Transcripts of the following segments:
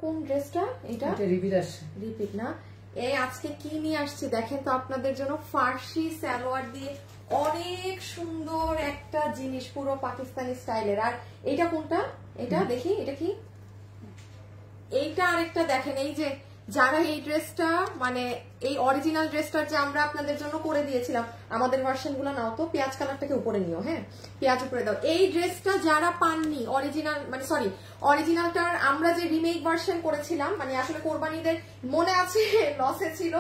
কোন ড্রেসটা? এটা রিপিট না? এই আজকে কি নিয়ে আসছি দেখেন তো আপনাদের জন্য, ফার্সি সালোয়ার দিয়ে অনেক সুন্দর একটা জিনিস, পুরো পাকিস্তানি স্টাইলের। আর এটা কোনটা? এটা দেখি, এটা কি? এইটা আরেকটা দেখেন, এই যে যারা এই ড্রেসটা মানে এই অরিজিনাল ড্রেসটার যে আমরা আপনাদের জন্য করে দিয়েছিলাম, আমাদের ভার্সন গুলো নাও তো, পেঁয়াজ কালারটাকে উপরে নিও, হ্যাঁ পেঁয়াজ উপরে দাও। এই ড্রেসটা যারা পাননি অরিজিনাল, মানে সরি অরিজিনালটার আমরা যে রিমেক ভার্সন করেছিলাম, মানে আসলে কোরবানিদের মনে আছে লসে ছিল,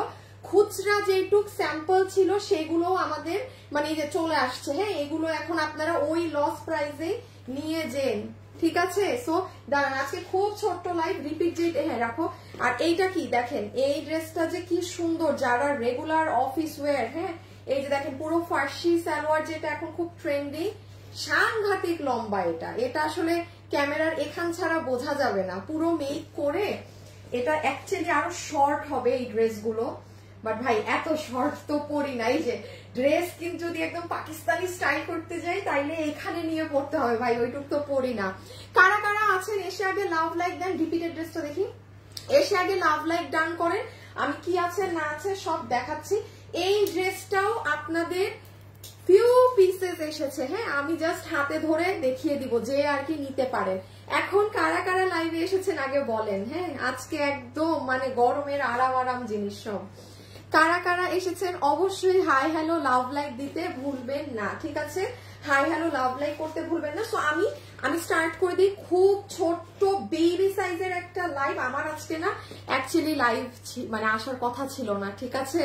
খুচরা যেটুক স্যাম্পল ছিল সেগুলো আমাদের মানে এই যে চলে আসছে, হ্যাঁ এগুলো এখন আপনারা ওই লস প্রাইসে নিয়ে যান, ঠিক আছে? সো দাঁড়ান, আজকে খুব ছোট্ট লাইভ, রিপিট যে হ্যাঁ রাখো। আর এইটা কি দেখেন, এই ড্রেসটা যে কি সুন্দর, যারা রেগুলার অফিস ওয়্যার, হ্যাঁ এই যে দেখেন পুরো ফার্সি সালোয়ার, যেটা এখন খুব ট্রেন্ডি, সাংঘাতিক লম্বা। এটা আসলে ক্যামেরার এখান ছাড়া বোঝা যাবে না, পুরো মেক করে এটা অ্যাকচুয়ালি আরো শর্ট হবে এই ড্রেসগুলো। বাট ভাই এত শর্ট তো পরি না, এই যে ড্রেস কিন্তু যদি একদম পাকিস্তানি স্টাইল করতে যাই তাইলে এখানে নিয়ে পড়তে হবে ভাই, ওইটুক তো পরি না। কারা কারা আছেন এসে আগে লাভ লাইক দেন, রিপিটেড ড্রেসটা দেখি, এসে আগে লাভ লাইক ডান করেন, আমি কি আছে না আছে সব দেখাচ্ছি। এই ড্রেসটাও আপনাদের ফিউ পিসেস এসেছে, হ্যাঁ আমি জাস্ট হাতে ধরে দেখিয়ে দিব যে আর কি নিতে পারেন। এখন কারা কারা লাইভে এসেছেন আগে বলেন, হ্যাঁ আজকে একদম মানে গরমের আরাম আরাম জিনিস সব। কারা কারা এসেছেন অবশ্যই হাই হ্যালো লাভ লাইক দিতে ভুলবেন না, ঠিক আছে? হাই হ্যালো লাভ লাইক করতে ভুলবেন না। সো আমি স্টার্ট করে দিই, খুব ছোট্ট বেবি সাইজের একটা লাইভ। আমার আজকে না অ্যাকচুয়ালি লাইভ মানে আসার কথা ছিল না, ঠিক আছে?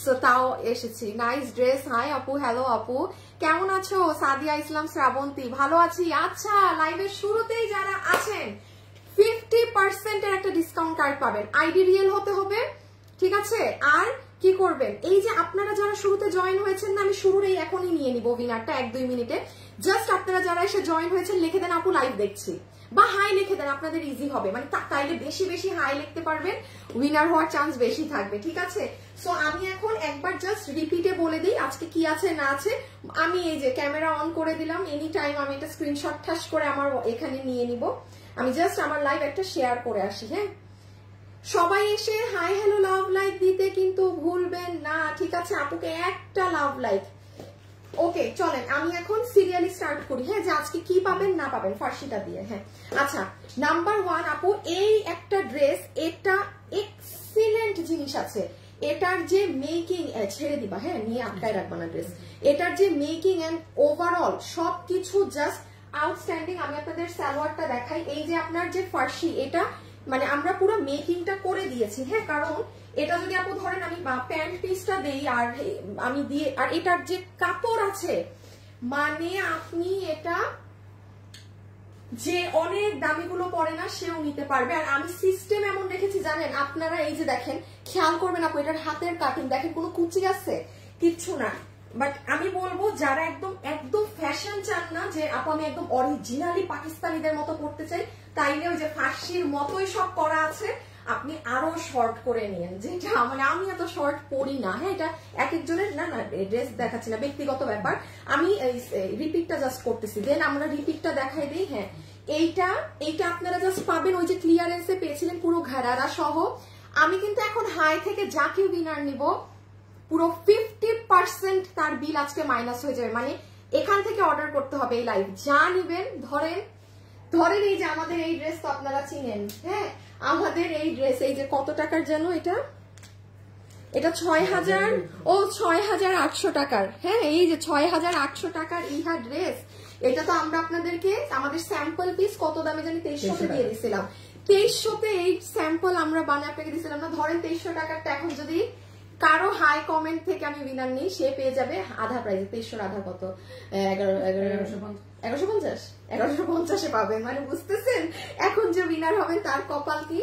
সো তাও এসেছি। নাইস ড্রেস, হাই আপু, হ্যালো আপু, কেমন আছো? সাদিয়া ইসলাম শ্রাবন্তী, ভালো আছি। আচ্ছা লাইভের শুরুতেই যারা আছেন 50% এর একটা ডিসকাউন্ট কার্ড পাবেন, আইডি রিয়েল হতে হবে, ঠিক আছে? আর কি করবেন, এই যে আপনারা যারা শুরুতে জয়েন হয়েছেন না, আমি শুরুর এই এখনই নিয়ে নিব উইনারটা 1-2 মিনিটে। জাস্ট আপনারা যারা এসে জয়েন হয়েছেন লিখে দেন আপু লাইভ দেখছি, বা হাই লিখে দেন, আপনাদের ইজি হবে, মানে তাইলে বেশি বেশি হাই লিখতে পারবেন, উইনার হওয়ার চান্স বেশি থাকবে, ঠিক আছে? সো আমি এখন একবার জাস্ট রিপিটে বলে দিই আজকে কি আছে না আছে। আমি এই যে ক্যামেরা অন করে দিলাম, এনি টাইম আমি একটা স্ক্রিনশট ঠাস করে আমার এখানে নিয়ে নিব। আমি জাস্ট আমার লাইভ একটা শেয়ার করে আসি, হ্যাঁ সবাই এসে হাই হ্যালো লাভ লাইক দিতে কিন্তু ভুলবেন না, ঠিক আছে? আপুকে একটা লাভ লাইক। ওকে চলেন আমি এখন সিরিয়ালি স্টার্ট করি, হ্যাঁ যে আজকে কি পাবেন না পাবেন ফার্সিটা দিয়ে। হ্যাঁ আচ্ছা, নাম্বার 1 আপু, এই একটা ড্রেস, এটা এক্সিলেন্ট জিনিস আছে, এটার যে মেকিং, ছেড়ে দিবা হ্যাঁ, নিয়ে আটকায় রাখবা না ড্রেস, এটার যে মেকিং এন্ড ওভারঅল সবকিছু জাস্ট আউটস্ট্যান্ডিং। আমি আপনাদের সালোয়ারটা দেখাই, এই যে আপনার যে ফার্সি, এটা মানে আমরা পুরো মেকিংটা করে দিয়েছি, হ্যাঁ কারণ এটা যদি আপু ধরেন আমি প্যান্ট পিসটা দেই আর আমি দিয়ে, আর এটার যে কাপড় আছে, মানে আপনি এটা যে অনেক দামিগুলো পরে না সেও নিতে পারবে। আর আমি সিস্টেম এমন রেখেছি জানেন আপনারা, এই যে দেখেন খেয়াল করবেন আপু, এটার হাতের কাটিং দেখেন, কোনো কুচি আছে কিচ্ছু না। বাট আমি বলবো যারা একদম একদম ফ্যাশন চান না, যে আপু আমি একদম অরিজিনালি পাকিস্তানিদের মতো পড়তে চাই, তাইলে ওই যে ফার্সির মতোই সব করা আছে, আপনি আরো শর্ট করে নিয়েন, যেটা মানে আমি এত শর্ট পরি না, হ্যাঁ এটা এক একজনের না না ড্রেস দেখাচ্ছি না, ব্যক্তিগত ব্যাপার। আমি রিপিটটা জাস্ট করতেছি, দেন আমরা রিপিটটা দেখাই দিই। হ্যাঁ এইটা আপনারা জাস্ট পাবেন ওই যে ক্লিয়ারেন্সে পেয়েছিলেন পুরো ঘেরারা সহ। আমি কিন্তু এখন হাই থেকে যাকে উইনার নিব পুরো 50% তার বিল আজকে মাইনাস হয়ে যাবে, মানে এখান থেকে অর্ডার করতে হবে এই লাইভ, যা নিবেন ধরেন এই যে আমাদের এই ড্রেস তো আপনারা চিনেন, হ্যাঁ আমাদের এই ড্রেস, এই যে কত টাকার যেন এটা 6000 ও 6800 টাকার, হ্যাঁ এই যে 6800 টাকার ইহা ড্রেস। এটা তো আমরা আপনাদেরকে আমাদের স্যাম্পল পিস কত দামে জানি 2300 দিয়ে দিয়েছিলাম, 2300 এই স্যাম্পল আমরা বানিয়ে আপনাকে দিয়েছিলাম না, ধরেন 2300 টাকারটা এখন যদি কারো হাই কমেন্ট থেকে আমি উইনার নিই, সে পেয়ে যাবে আধা প্রাইজে, 2300 আধা কত 1150 পাবেন, মানে বুঝতেছেন এখন যে উইনার হবেন তার কপাল কি।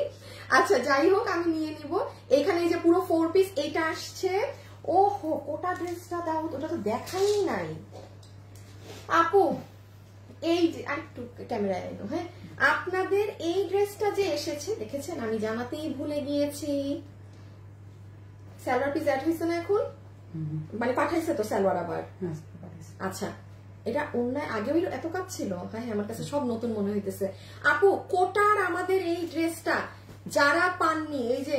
আচ্ছা যাই হোক আমি নিয়ে নিব। এখানে এই যে পুরো 4 পিস এটা আসছে, ওহো ওটা ড্রেসটা দাও, ওটা তো দেখাই নাই আপু, এই যে আরেকটু ক্যামেরায় এনো, হ্যাঁ আপনাদের এই ড্রেসটা যে এসেছে দেখেছেন, আমি জানাতেই ভুলে গিয়েছি, সালোয়ার পিস অ্যাড হয়েছে না এখন, মানে পাঠাইছে তো সালোয়ার আবার। আচ্ছা এটা অন্যায় আগেও এত কাজ ছিল, হ্যাঁ আমার কাছে সব নতুন মনে হইতেছে। আপু কোটার আমাদের এই ড্রেসটা যারা পাননি, এই যে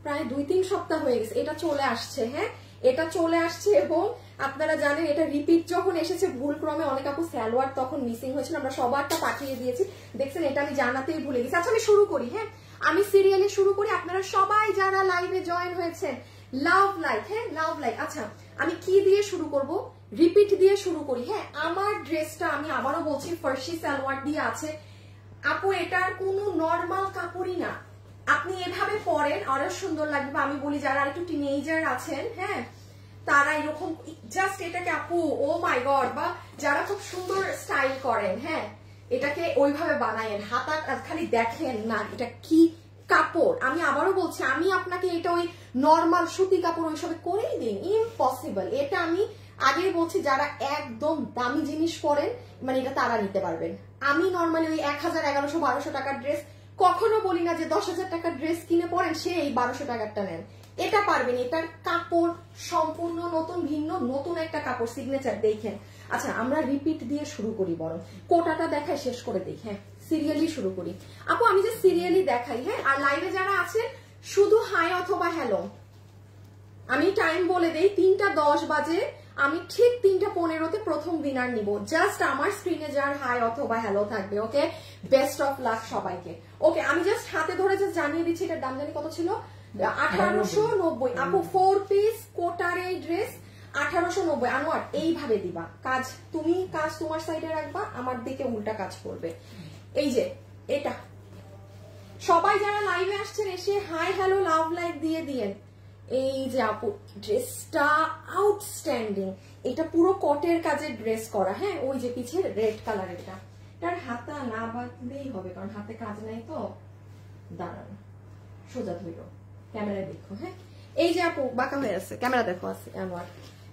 প্রায় 2-3 সপ্তাহ হয়ে গেছে, এটা চলে আসছে। হ্যাঁ, এটা চলে আসছে এবং আপনারা জানেন এটা রিপিট যখন এসেছে ভুলক্রমে অনেক আপু সালোয়ার তখন মিসিং হয়েছিল, আমরা সবারটা পাঠিয়ে দিয়েছি। দেখছেন, এটা আমি জানাতেই ভুলে গেছি। আচ্ছা, আমি শুরু করি। হ্যাঁ, আমি সিরিয়ালি শুরু করি। আপনারা সবাই যারা লাইভে জয়েন হয়েছেন, লাভ লাইক। হ্যাঁ, লাভ লাইক। আচ্ছা, আমি কি দিয়ে শুরু করব? রিপিট দিয়ে শুরু করি। হ্যাঁ, আমার ড্রেসটা আমি আবারও বলছি ফার্সি সালোয়ার দিয়ে আছে আপু। এটার কোনো নর্মাল কাপড়ই না, আপনি এভাবে পরেন আরো সুন্দর লাগবে। আমি বলি যারা একটু টিনেজার আছেন, হ্যাঁ, তারা এরকম জাস্ট এটাকে আপু ও মাই গড, বা যারা খুব সুন্দর স্টাইল করেন, হ্যাঁ, এটাকে ওইভাবে বানায়েন। হাতা খালি দেখেন না এটা কি কাপড়। আমি আবারও বলছি, আমি আপনাকে এটা ওই নর্মাল সুতি কাপড় ওইসবে করেই দিন, ইম্পসিবল। এটা আমি আগেই বলছি, যারা একদম দামি জিনিস পরেন মানে এটা তারা নিতে পারবেন। আমি নর্মালি ওই 1000, 1100, 1200 টাকার ড্রেস কখনো বলি না যে 10,000 টাকার ড্রেস কিনে পরেন সে এই 1200 টাকারটা নেন। এটা পারবেন, এটার কাপড় সম্পূর্ণ নতুন, ভিন্ন, নতুন একটা কাপড়, সিগনেচার। দেখেন। আচ্ছা, আমরা রিপিট দিয়ে শুরু করি, বরং কোটাটা দেখাই শেষ করে দিই। হ্যাঁ, সিরিয়ালি শুরু করি আপু। আমি যে সিরিয়ালি দেখাই। হ্যাঁ, আর লাইভে যারা আছেন শুধু হাই অথবা হ্যালো। আমি টাইম বলে দেই, 3:10 বাজে। আমি ঠিক 3:15-তে প্রথম উইনার নিব। জাস্ট আমার স্ক্রিনে যার হাই অথবা হ্যালো থাকবে। ওকে, বেস্ট অফ লাক সবাইকে। ওকে, আমি জাস্ট হাতে ধরে জাস্ট জানিয়ে দিচ্ছি এটার দাম জানি কত ছিল, 1890 আপু। 4 পিস কোটার এই ড্রেস 1890। আনোয়ার এইভাবে দিবা কাজ, তুমি কাজ তোমার সাইডে রাখবা, আমার দিকে উল্টা কাজ করবে। এই যে এটা সবাই যারা লাইভে আসছেন এসে হাই হ্যালো লাভ লাইক দিয়ে দিয়েন। এই যে আপু ড্রেসটা আউটস্ট্যান্ডিং, এটা পুরো কটের কাজের ড্রেস করা। হ্যাঁ, ওই যে পিছের রেড কালার, এটার হাতা না বাঁধলেই হবে কারণ হাতে কাজ নাই তো। দাঁড়ান, সোজা ধইল, ক্যামেরায় দেখো। হ্যাঁ, এই যে আপু বাঁকা হয়ে আছে, ক্যামেরা দেখো আছে আমার।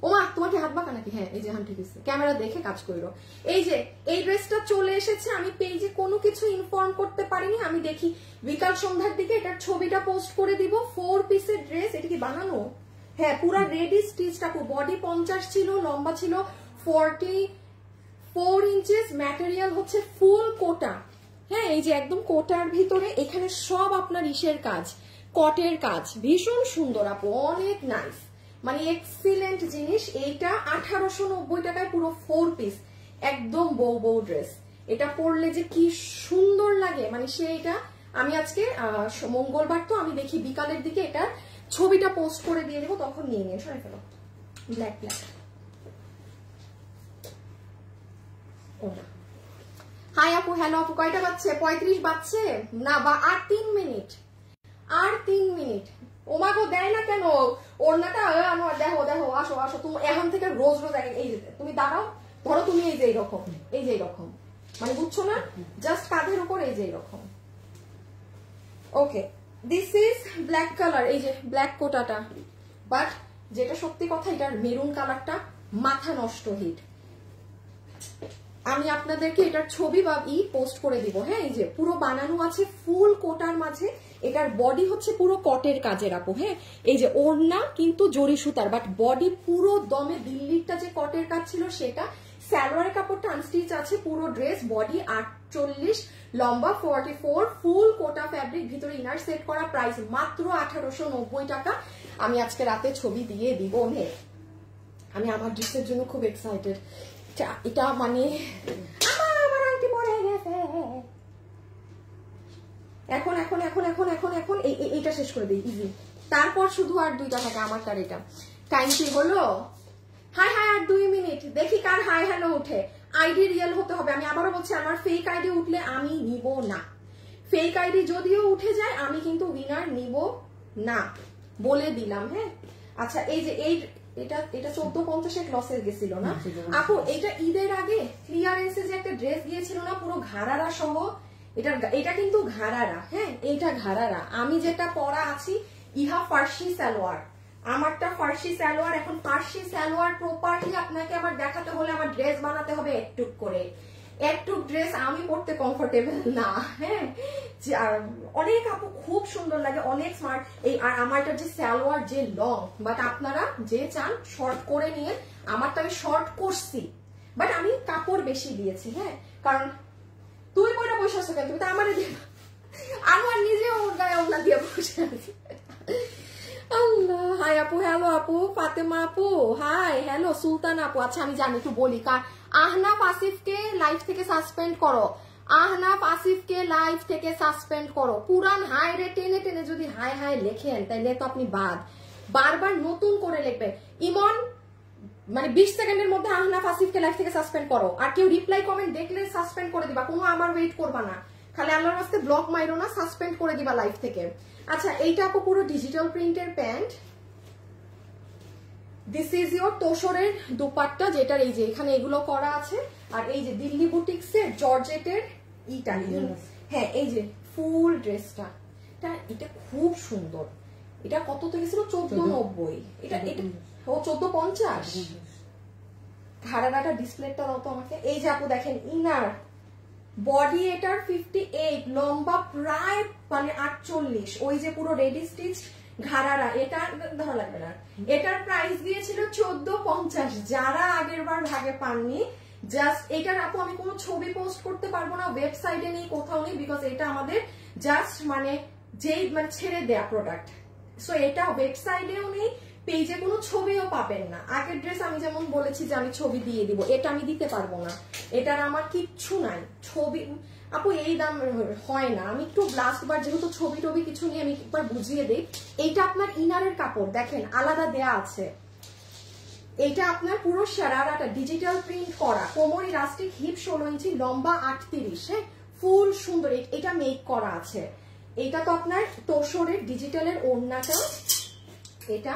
ওমা, তোমার কি হাত বাঁকা নাকি? হ্যাঁ, এই যে হান ঠিক আছে, ক্যামেরা দেখে কাজ করো। এই যে এই ড্রেসটা চলে এসেছে, আমি পেজে কোনো কিছু ইনফর্ম করতে পারিনি। আমি দেখি বিকাল সন্ধ্যার দিকে এটার ছবিটা পোস্ট করে দিব। 4 পিসের ড্রেস। এটা কি বানানো? হ্যাঁ, পুরা রেডি স্টিচটা। বডি 50 ছিল, লম্বা ছিল 44 ইঞ্চেস, ম্যাটেরিয়াল হচ্ছে ফুল কোটা। হ্যাঁ, এই যে একদম কোটার ভিতরে এখানে সব আপনার ইসের কাজ, কটের কাজ, ভীষণ সুন্দর আপু, অনেক নাইস, মানে এক্সিলেন্ট জিনিস। এইটা 1890 টাকায় পুরো 4 পিস, একদম বউ বউ ড্রেস। এটা পরলে যে কি সুন্দর লাগে, মানে সেইটা আমি আজকে মঙ্গলবার তো আমি দেখি বিকালের দিকে এটা ছবিটা পোস্ট করে দিয়ে দেবো, তখন নিয়ে নিয়ে সরাই ফেলো। Black black. হাই আপু, হ্যালো আপু। কয়টা বাজছে? 35 বাজছে না, বা আর 3 মিনিট, আর 3 মিনিট। ওমাগো দেয় না কেন ওড়নাটা? দেখো দেখো, আসো আসো, তুমি এখন থেকে রোজ রোজ এই যে তুমি দাঁড়াও, ধরো তুমি এই যে এইরকম, এই যে এইরকম, মানে বুঝছো না, জাস্ট কাঁধের উপর এই যে এইরকম। ওকে, দিস ইজ ব্ল্যাক কালার, এই যে ব্ল্যাক কোটাটা। বাট যেটা সত্যি কথা, এটার মেরুন কালারটা মাথা নষ্ট হিট। আমি আপনাদেরকে এটার ছবি বা পোস্ট করে দিব। হ্যাঁ, এই যে পুরো বানানো আছে ফুল কোটার মাঝে। এটার বডি হচ্ছে পুরো কটের কাজের আপু। হ্যাঁ, এই যে ওড়না কিন্তু জরি সুতার, বাট বডি পুরো দমে দিল্লিরটা যে কটের কাজ ছিল সেটা। সালোয়ারের কাপড়টা আনস্টিচ আছে, পুরো ড্রেস বডি 48, লম্বা 44, ফুল কোটা ফ্যাব্রিক, ভিতরে ইনার সেট করা। প্রাইস মাত্র 1890 টাকা। আমি আজকে রাতে ছবি দিয়ে দিব। আমি আমার ড্রেসের জন্য খুব এক্সাইটেড। এটা মানে আমার আন্টি পড়ে গেছে। এখন এখন এখন এখন এখন এখন এইটা শেষ করে দিই, ইজি। তারপর শুধু আর 2টা থাকে আমার। কার এটা টাইম কি হলো? হাই হাই, আর 2 মিনিট। দেখি কার হাই হ্যালো উঠে। আইডি রিয়েল হতে হবে। আমি আবারও বলছি, আমার ফেক আইডি উঠলে আমি নিব না। ফেক আইডি যদিও উঠে যায় আমি কিন্তু উইনার নিব না, বলে দিলাম। হ্যাঁ, আচ্ছা, এই যে এটা 1450 লসে গেছিল না আপু? এটা ঈদের আগে ক্লিয়ারেন্সে যে একটা ড্রেস গিয়েছিল না, পুরো ঘাড়ারা সহ। এটা কিন্তু ঘাড়ারা। হ্যাঁ, এটা ঘাড়ারা। আমি যেটা পরা আছি ইহা ফার্সি সালোয়ার, আমারটা ফার্সি সালোয়ার। এখন ফার্সি সালোয়ার প্রপারলি আপনাকে আবার দেখাতে হলে আমার ড্রেস বানাতে হবে একটুক করে। একটুক ড্রেস আমি পড়তে কমফোর্টেবল না। হ্যাঁ, আর অনেক আপু খুব সুন্দর লাগে, অনেক স্মার্ট। এই আর আমারটা যে সালোয়ার যে লং, বাট আপনারা যে চান শর্ট করে নিয়ে, আমারটা আমি শর্ট করছি, বাট আমি কাপড় বেশি দিয়েছি। হ্যাঁ, কারণ তুই পরে বসে আসছো কেন? তুমি তো আমারে দিয়ে, আমার নিজে ওর গায়ে আল্লাহ, হাই আপু, হ্যালো আপু, ফাতেমা আপু, হাই, হ্যালো সুলতান আপু। আচ্ছা আমি জানি, একটু বলি, আহনাফ আসিফকে লাইভ থেকে সাসপেন্ড করো, আহনাফ আসিফকে লাইভ থেকে সাসপেন্ড করো। পুরান হাই রে টেনে টেনে যদি হাই হাই লেখেন তাইলে তো আপনি বারবার নতুন করে লিখবেন। ইমন মানে 20 সেকেন্ডের মধ্যে আহনাফ আসিফকে লাইভ থেকে সাসপেন্ড করো। আর কেউ রিপ্লাই কমেন্ট দেখলে সাসপেন্ড করে দিবা, কোনো আমার ওয়েট করবা না, খালি আল্লাহর রাস্তে ব্লক মাইরো না, সাসপেন্ড করে দিবা লাইভ থেকে। আচ্ছা এইটা আপু পুরো ডিজিটাল প্রিন্টের প্যান্ট। দিস ইজ ইয়োর তোষরের দুপাট্টা, যেটার এই যে এখানে এগুলো করা আছে। আর এই যে দিল্লি বুটিক্সের জর্জেটের ইটা, হ্যাঁ এই যে ফুল ড্রেসটা, এটা খুব সুন্দর। এটা কত থেকে ছিল? 1490। এটা ও 1450। ঘাড়াটা ডিসপ্লেটা দাও তো আমাকে। এই যে আপু দেখেন ইনার বডি এটার 58, লম্বা প্রায় মানে 48। ওই যে পুরো রেডি স্টিচ ঘাড়ারা, এটা ধরা লাগবে না। এটার প্রাইস দিয়েছিল 1450। যারা আগের বার ভাগে পাননি, জাস্ট এটার আপু আমি কোনো ছবি পোস্ট করতে পারবো না, ওয়েবসাইটে নেই, কোথাও নেই, বিকজ এটা আমাদের জাস্ট মানে যেই মানে ছেড়ে দেয়া প্রোডাক্ট। সো এটা ওয়েবসাইটেও নেই, পেজে কোনো ছবিও পাবেন না। আগের ড্রেস আমি যেমন বলেছি যে আমি ছবি দিয়ে দিব, এটা আমি দিতে পারবো না, এটার আমার কিচ্ছু নাই। ছবি আপু এই দাম হয় না। আমি একটু লাস্ট বার যেহেতু ছবি টবি কিছু নিয়ে আমি একবার বুঝিয়ে দিই। এইটা আপনার ইনারের কাপড় দেখেন আলাদা দেয়া আছে। এটা আপনার পুরো সারারাটা ডিজিটাল প্রিন্ট করা, কোমর ইলাস্টিক, হিপ 16 ইঞ্চি, লম্বা 38। হ্যাঁ ফুল সুন্দর, এটা মেক করা আছে। এটা তো আপনার তোষরের ডিজিটালের ওড়নাটা, এটা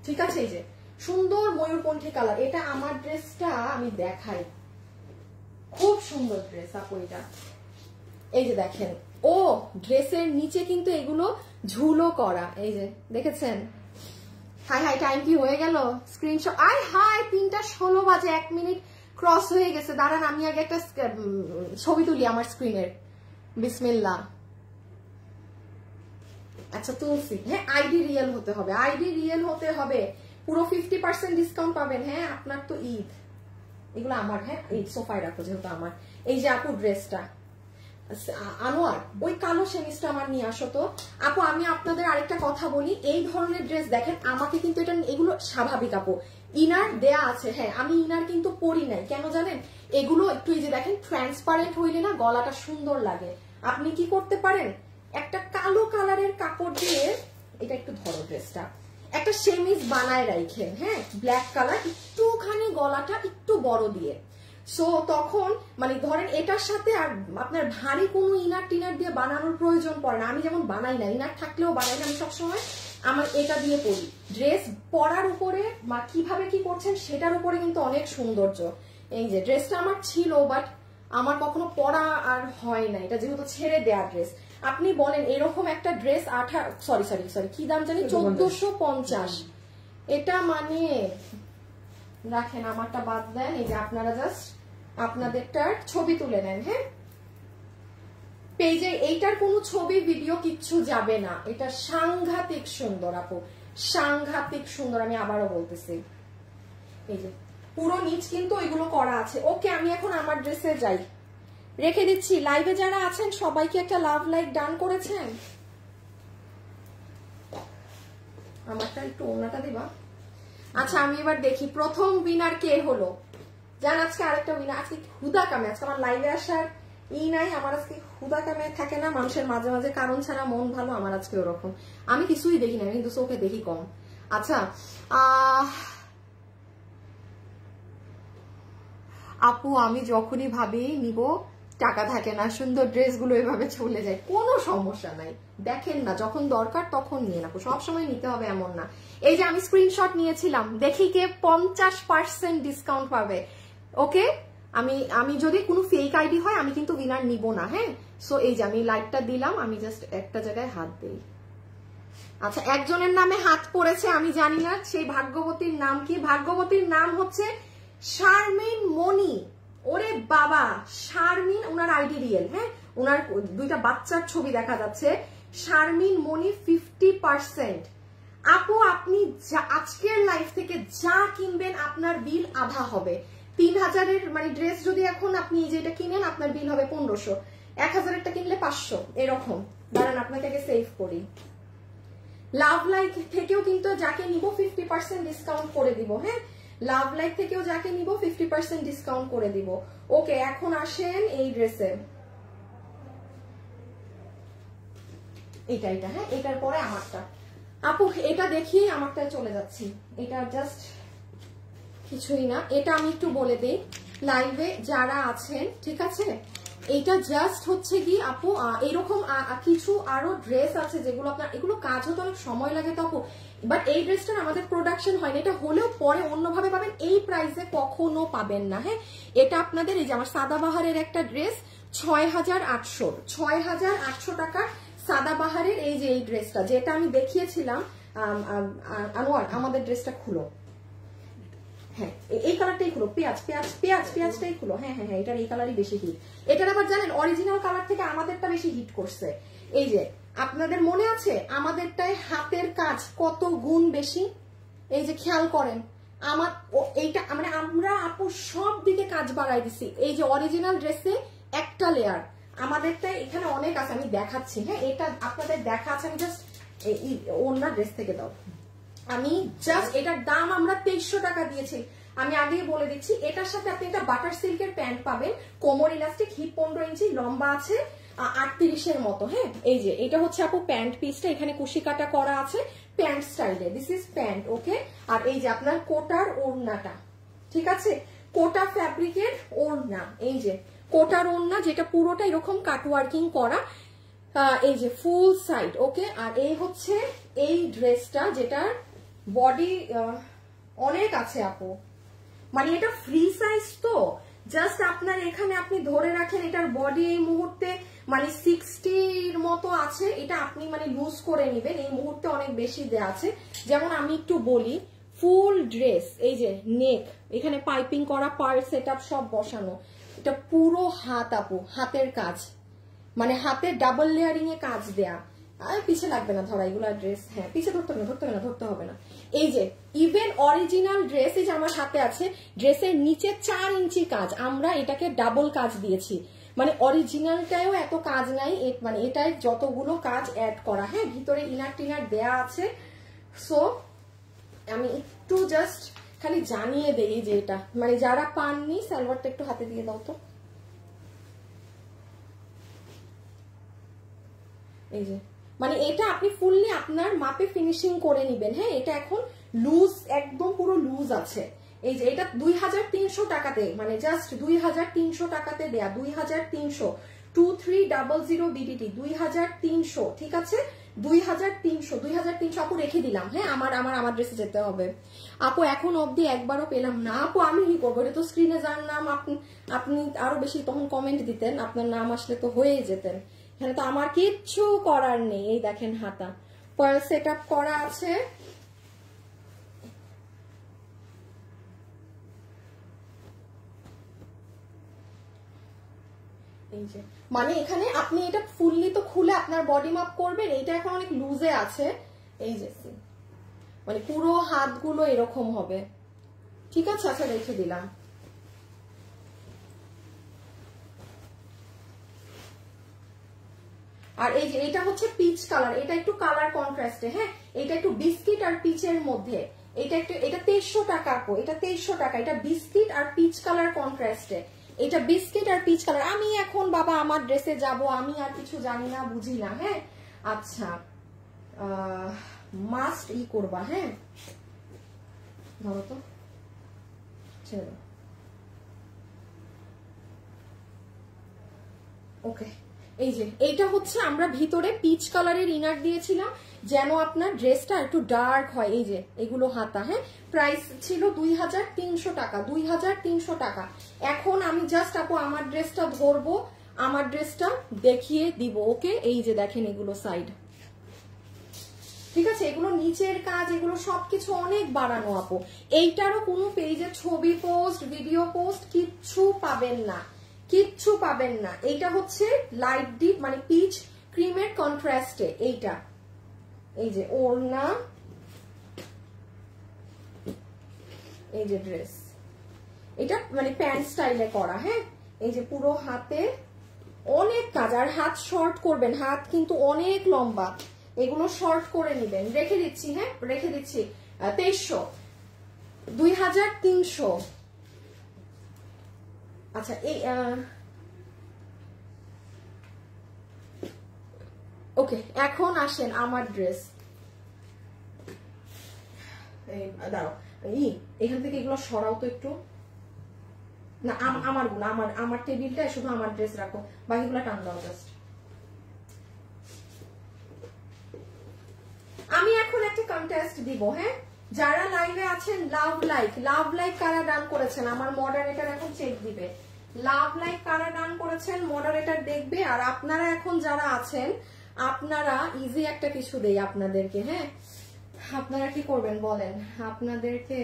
ঠিক আছে। এই যে সুন্দর ময়ূরপন্থী কালার, এটা আমার ড্রেসটা আমি দেখাই, খুব সুন্দর ড্রেস আপু এটা। এই যে দেখেন, ও ড্রেসের নিচে কিন্তু এগুলো ঝুলো করা, এই যে দেখেছেন। হাই হাই, টাইম কি হয়ে গেল? স্ক্রিনশট, আই হাই 3:16 বাজে, 1 মিনিট ক্রস হয়ে গেছে। দাঁড়ান আমি আগে একটা ছবি তুলি আমার স্ক্রিনের। বিসমিল্লাহ। আচ্ছা তুলসি, হ্যাঁ আইডি রিয়েল হতে হবে, আইডি রিয়েল হতে হবে। পুরো 50% ডিসকাউন্ট পাবেন। হ্যাঁ আপনার তো ঈদ, এগুলো আমার, হ্যাঁ এই সোফায় রাখো যেহেতু আমার। এই যে আপু ড্রেসটা, আনোয়ার ওই কালো সেমিসটা আমার নিয়ে আসো তো। আপু আমি আপনাদের আরেকটা কথা বলি, এই ধরনের ড্রেস দেখেন আমাকে কিন্তু এটা, এগুলো স্বাভাবিক আপু, ইনার দেয়া আছে। হ্যাঁ আমি ইনার কিন্তু পরি নাই, কেন জানেন? এগুলো একটু এই যে দেখেন ট্রান্সপারেন্ট হইলে না গলাটা সুন্দর লাগে। আপনি কি করতে পারেন, একটা কালো কালারের কাপড় দিয়ে, এটা একটু ধরো ড্রেসটা, একটা সেমিজ বানায় রাখেন, হ্যাঁ ব্ল্যাক কালার, একটুখানি গলাটা একটু বড় দিয়ে। সো তখন মানে ধরেন এটার সাথে আর আপনার ভারী কোনো ইনার টিনার দিয়ে বানানোর প্রয়োজন পড়ে না। আমি যেমন বানাই না, ইনার থাকলেও বানাই না, আমি সবসময় আমার এটা দিয়ে পরি। ড্রেস পরার উপরে বা কিভাবে কি করছেন সেটার উপরে কিন্তু অনেক সৌন্দর্য। এই যে ড্রেসটা আমার ছিল, বাট আমার কখনো পরা আর হয় না, এটা যেহেতু ছেড়ে দেয়া ড্রেস। আপনি বলেন এরকম একটা ড্রেস সরি কি দাম জানি, 1450। এটা মানে রাখেন, আমারটা বাদ দেন। এই যে আপনারা জাস্ট আপনাদেরটার ছবি তুলে নেন। হ্যাঁ পেজে এইটার কোনো ছবি ভিডিও কিচ্ছু যাবে না। এটা সাংঘাতিক সুন্দর আপু, সাংঘাতিক সুন্দর, আমি আবারও বলতেছি। এই যে পুরো নিচ কিন্তু এগুলো করা আছে। ওকে আমি এখন আমার ড্রেসে যাই, রেখে দিচ্ছি। লাইভে যারা আছেন সবাইকে একটা লাভ লাইক ডান করেছেন। আমারটা একটু ওড়নাটা দিবা। আচ্ছা আমি এবার দেখি প্রথম উইনার কে হলো। জান আজকে আরেকটা উইনার, আজকে হুদা কামে, আজকে আমার লাইভে আসার নাই, আমার আজকে হুদা কামে থাকে না, মানুষের মাঝে মাঝে কারণ ছাড়া মন ভালো, আমার আজকে ওরকম। আমি কিছুই দেখি না, কিন্তু চোখে দেখি কম। আচ্ছা আপু আমি যখনই ভাবি নিব টাকা থাকে না, সুন্দর ড্রেসগুলো এভাবে চলে যায়, কোনো সমস্যা নাই। দেখেন না যখন দরকার তখন নিয়ে নাও, সবসময় নিতে হবে এমন না। এই যে আমি স্ক্রিনশট নিয়েছিলাম, দেখি কে 50% ডিসকাউন্ট পাবে। ওকে আমি যদি কোনো ফেক আইডি হয় আমি কিন্তু উইনার নিব না। হ্যাঁ সো এই যে আমি লাইটটা দিলাম, আমি জাস্ট একটা জায়গায় হাত দিই। আচ্ছা একজনের নামে হাত পড়েছে, আমি জানি না সেই ভাগ্যবতীর নাম কি। ভাগ্যবতীর নাম হচ্ছে শারমিন মনি। ওরে বাবা শারমিন, ওনার আইডি রিয়েল। হ্যাঁ ওনার দুইটা বাচ্চার ছবি দেখা যাচ্ছে। শারমিন মনি 50%। আপু আপনি আজকের লাইফ থেকে যা কিনবেন আপনার বিল আধা হবে। 3000-এর মানে ড্রেস যদি এখন আপনি যেটা কিনেন আপনার বিল হবে 1500, 1000-এরটা কিনলে 500 এরকম। দাঁড়ান আপনাকে আগে সেভ করি। লাভ লাইক থেকেও কিন্তু যাকে নিব 50% ডিসকাউন্ট করে দিব। হ্যাঁ, লাভ লাইক থেকেও যাকে নিব 50% ডিসকাউন্ট করে দিব। ওকে, এখন আসেন এই ড্রেসে, এটা হ্যাঁ, এটার পরে আমারটা। আপু এটা দেখিয়ে আমারটায় চলে যাচ্ছি। এটা জাস্ট কিছুই না, এটা আমি একটু বলে দিই লাইভে যারা আছেন, ঠিক আছে? এটা জাস্ট হচ্ছে কি আপু, এরকম কিছু আরো ড্রেস আছে যেগুলো আপনার, এগুলো কাজ হতে অনেক সময় লাগে তো আপু, বাট এই ড্রেসটার আমাদের প্রোডাকশন হয়নি, এটা হলেও পরে অন্যভাবে পাবেন, এই প্রাইসে কখনো পাবেন না। হ্যাঁ, এটা আপনাদের এই যে আমার সাদাবাহারের একটা ড্রেস 6,800 টাকা সাদাবাহারের এই যে এই ড্রেসটা যেটা আমি দেখিয়েছিলাম। আনোয়ার আমাদের ড্রেসটা খুলো, হ্যাঁ এই কালারটাই খুলো, পেঁয়াজটাই খুলো। হ্যাঁ হ্যাঁ হ্যাঁ, এটার এই কালারই বেশি হিট। এটার আবার জানেন অরিজিনাল কালার থেকে আমাদেরটা বেশি হিট করছে। এই যে আপনাদের মনে আছে আমাদেরটায় হাতের কাজ কত গুণ বেশি, এই যে খেয়াল করেন আমার এইটা মানে আমরা আপু সব দিকে কাজ বাড়াই দিছি। এই যে অরিজিনাল ড্রেসে একটা লেয়ার, আমাদেরটা এখানে অনেক আছে, আমি দেখাচ্ছি। হ্যাঁ, এটা আপনাদের দেখা আছে, আমি জাস্ট অন্য ড্রেস থেকে দাও। আমি জাস্ট এটার দাম আমরা 2300 টাকা দিয়েছি, আমি আগেই বলে দিচ্ছি। এটার সাথে আপনি একটা বাটার সিল্কের প্যান্ট পাবেন, কোমর ইলাস্টিক, হিপ 15 ইঞ্চি, লম্বা আছে 38-এর মতো। হ্যাঁ, এই যে এটা হচ্ছে আপু প্যান্ট পিসটা, এখানে কুশি কাটা করা আছে প্যান্ট স্টাইলে, দিস ইজ প্যান্ট। ওকে, আর এই যে আপনার কোটার ওড়নাটা, ঠিক আছে? কোটা ফ্যাব্রিকের ওড়না, এই যে কোটার ওড়না যেটা পুরোটা এরকম কাটওয়ার্কিং করা, এই যে ফুল সাইড। ওকে, আর এই হচ্ছে এই ড্রেসটা যেটার বডি অনেক আছে আপু, মানে এটা ফ্রি সাইজ তো জাস্ট আপনার এখানে আপনি ধরে রাখেন এটার বডি এই মুহূর্তে মানে 60-র মতো আছে, এটা আপনি মানে লুজ করে নেবেন, এই মুহূর্তে অনেক বেশি দেয়া আছে। যেমন আমি একটু বলি, ফুল ড্রেস, এই যে নেক, এখানে পাইপিং করা, পার্ল সেটআপ সব বসানো, এটা পুরো হাত আপু, হাতের কাজ, মানে হাতে ডাবল লেয়ারিং এ কাজ দেয়া। পিছে লাগবে না ধরা এগুলা ড্রেস, হ্যাঁ পিছে ধরতে হবে না। এই যে ইভেন অরিজিনাল ড্রেস, এই যে আমার হাতে আছে, ড্রেসের নিচে 4 ইঞ্চি কাজ, আমরা এটাকে ডাবল কাজ দিয়েছি, মানে অরিজিনালটায়ও এত কাজ নাই, মানে এটাই যতগুলো কাজ অ্যাড করা। হ্যাঁ, ভিতরে ইনার টিনার দেয়া আছে। সো আমি একটু জাস্ট খালি জানিয়ে দেই যে এটা মানে যারা পাননি, সালোয়ারটা একটু হাতে দিয়ে দাও তো। এই যে মানে এটা আপনি ফুললি আপনার মাপে ফিনিশিং করে নেবেন। হ্যাঁ, এটা এখন লুজ, একদম পুরো লুজ আছে। এই যে এটা 2300 টাকাতে, মানে জাস্ট 2300 টাকাতে দেয়া, 2300, 2300 BDT, 2300, ঠিক আছে? 2300 আপু রেখে দিলাম। হ্যাঁ, আমার ড্রেসে যেতে হবে আপু, এখন অবধি একবারও পেলাম না আপু, আমি কি করবো? এটা তো স্ক্রিনে যার নাম, আপনি আরো বেশি তখন কমেন্ট দিতেন, আপনার নাম আসলে তো হয়েই যেতেন। এখানে তো আমার কিচ্ছু করার নেই। এই দেখেন হাতা পার্ল সেটআপ করা আছে, এই যে মানে এখানে আপনি এটা ফুললি তো খুলে আপনার বডি মাপ করবেন, এইটা এখন অনেক লুজে আছে। এই যে মানে পুরো হাতগুলো এরকম হবে, ঠিক আছে? আচ্ছা রেখে দিলাম। আর এই যে এটা হচ্ছে পিচ কালার, এটা একটু কালার কন্ট্রাস্টে। হ্যাঁ, এটা একটু বিস্কিট আর পিচের মধ্যে, এটা 2300 টাকা আপু, এটা 2300 টাকা, এটা বিস্কিট আর পিচ কালার কন্ট্রাস্টে, এটা বিস্কিট আর পিচ কালার। আমি এখন বাবা আমার ড্রেসে যাব, আমি আর কিছু জানি না বুঝি না। হ্যাঁ, আচ্ছা মাস্ট করবা। হ্যাঁ, ধরো তো, ছেড়ে দাও। ওকে, এই যে এইটা হচ্ছে আমরা ভিতরে পিচ কালারের ইনার দিয়েছিলাম যেন আপনার ড্রেসটা একটু ডার্ক হয়। এই যে এগুলো হাতা। হ্যাঁ, প্রাইস ছিল 2300 টাকা, 2300 টাকা। এখন আমি জাস্ট আপু আমার ড্রেসটা ধরবো, আমার ড্রেসটা দেখিয়ে দিব। ওকে, এই যে দেখেন এগুলো সাইড, ঠিক আছে? এগুলো নিচের কাজ, এগুলো সবকিছু অনেক বাড়ানো আপু। এইটারও কোনো পেজে ছবি পোস্ট, ভিডিও পোস্ট কিচ্ছু পাবেন না, কিচ্ছু পাবেন না। এইটা হচ্ছে লাইট ডিপ মানে পিচ ক্রিমের কন্ট্রাস্টে এইটা। এই যে ওড়না, এই যে ড্রেস, এটা মানে প্যান্ট স্টাইলে করা। হ্যাঁ, এই যে পুরো হাতে অনেক কাজ, আর হাত শর্ট করবেন, হাত কিন্তু অনেক লম্বা, এগুলো শর্ট করে নেবেন, রেখে দিচ্ছি, হ্যাঁ রেখে দিচ্ছি 2300, 2300। আচ্ছা এই ওকে, এখন আসেন আমার ড্রেস। দাঁড়াও, এখান থেকে এগুলো সরাও তো একটু, না আমারগুলো, আমার টেবিলটা শুধু আমার ড্রেস রাখো, বাকিগুলো টান দাও জাস্ট। আমি এখন একটা কন্টেস্ট দিব, হ্যাঁ যারা লাইভে আছেন লাভ লাইক কারা ডান করেছেন, আমার মডারেটর এখন চেক দিবে। লাভ লাইক কারা ডান করেছেন মডারেটর দেখবে। আর আপনারা এখন যারা আছেন, আপনারা ইজি একটা কিছু দেই আপনাদেরকে, হ্যাঁ আপনারা কি করবেন বলেন, আপনাদেরকে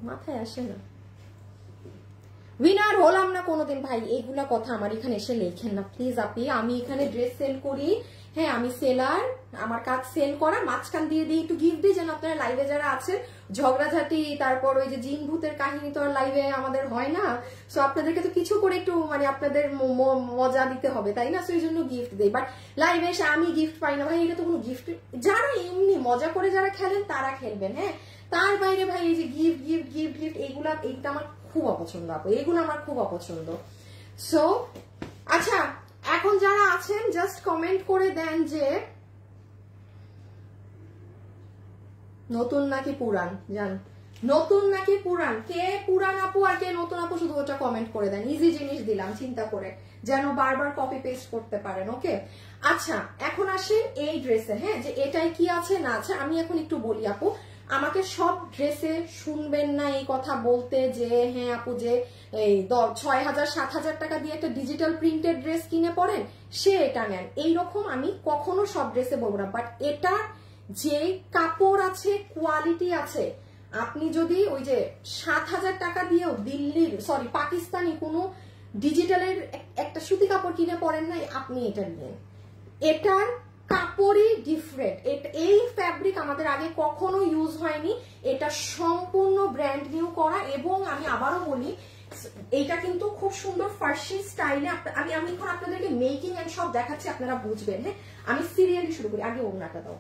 মাথায় আসে না, উইনার হলাম না কোনোদিন ভাই, এইগুলা কথা আমার এখানে এসে লেখেন না প্লিজ আপনি। আমি এখানে ড্রেস সেল করি, হ্যাঁ আমি সেলার, আমার কাজ সেল করা, মাঝখান দিয়ে দিয়ে একটু গিফট দিই যেন আপনারা লাইভে যারা আছেন ঝগড়াঝাটি, তারপর ওই যে জিন ভূতের কাহিনী তো আর লাইভে আমাদের হয় না, সো আপনাদেরকে তো কিছু করে একটু মানে আপনাদের মজা দিতে হবে তাই না, সো এই জন্য গিফট দেই। বাট লাইভে এসে আমি গিফট পাই না ভাই, এটা তো কোনো গিফট, যারা এমনি মজা করে যারা খেলেন তারা খেলবেন, হ্যাঁ তার বাইরে ভাই এই যে গিফট গিফট গিফট গিফট এইগুলা, এইটা আমার খুব অপছন্দ আপু, এগুলো আমার খুব অপছন্দ। সো আচ্ছা এখন যারা আছেন জাস্ট কমেন্ট করে দেন যে নতুন নাকি পুরান, জান নতুন নাকি পুরান, কে পুরান আপু আর কে নতুন আপু শুধু ওটা কমেন্ট করে দেন। ইজি জিনিস দিলাম চিন্তা করে, যেন বারবার কপি পেস্ট করতে পারেন, ওকে। আচ্ছা এখন আসেন এই ড্রেসে, হ্যাঁ যে এটাই কি আছে না আছে আমি এখন একটু বলি আপু, আমাকে সব ড্রেসে শুনবেন না এই কথা বলতে যে হ্যাঁ আপু যে এই 6000-7000 টাকা দিয়ে একটা ডিজিটাল প্রিন্টেড ড্রেস কিনে পরেন সে এটা নেন, এইরকম আমি কখনো সব ড্রেসে বলবো না। বাট এটা যে কাপড় আছে, কোয়ালিটি আছে, আপনি যদি ওই যে 7000 টাকা দিয়েও দিল্লির সরি পাকিস্তানি কোনো ডিজিটালের একটা সুতি কাপড় কিনে পরেন নাই, আপনি এটা নেন, এটার কাপড়ই ডিফারেন্ট, এই ফ্যাব্রিক আমাদের আগে কখনো ইউজ হয়নি, এটা সম্পূর্ণ ব্র্যান্ড নিউ করা। এবং আমি আবারও বলি এইটা কিন্তু খুব সুন্দর ফার্সি স্টাইলে, আমি এখন আপনাদেরকে মেকিং এন্ড সব দেখাচ্ছি আপনারা বুঝবেন, হ্যাঁ আমি সিরিয়ালি শুরু করি, আগে ওড়নাটা দাও,